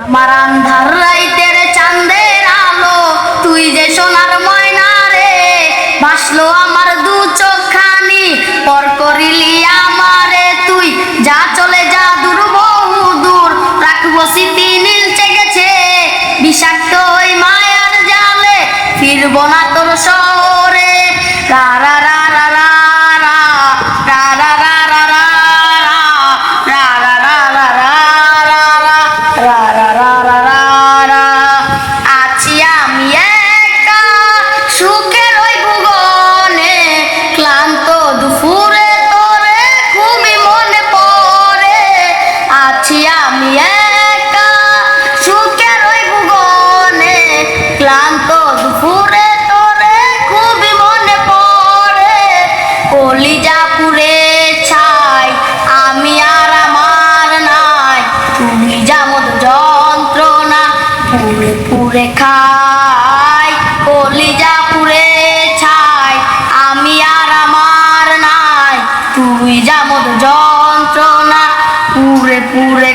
আমার আন্ধার রাইতের চাঁদের আলো, তুই যে সোনার ময়না রে, ভাসলো আমার দু চোখখানি, পর করিলি আমারে তুই, যা চলে যা দূর বহু দূর, রাখবো স্মৃতি নীলচে গেছে বিষাক্ত ওই মায়ার জালে, ফিরবো না তোর শহরে। রা রা রা রা রা রা, রা রা রা রা রা রা, রা রা রা রা রা রা, রা রা রা রা রা। আছি আমি একা সুখের ওই ভুবনে, ক্লান্ত দুপুরে তোরে খুবই মনে পড়ে। আছি আমি একা সুখের ওই ভুবনে, ক্লান্ত দুপুরে তোরে খুবই মনে পড়ে। কলিজা পুড়ে ছাই আমি আর আমার নাই, তুমি যেমন যন্ত্রণা পুড়ে পুড়ে খাই। কলিজা পুড়ে ছাই আমি আর আমার নাই, তুই যেমন যন্ত্রণা পুড়ে পুড়ে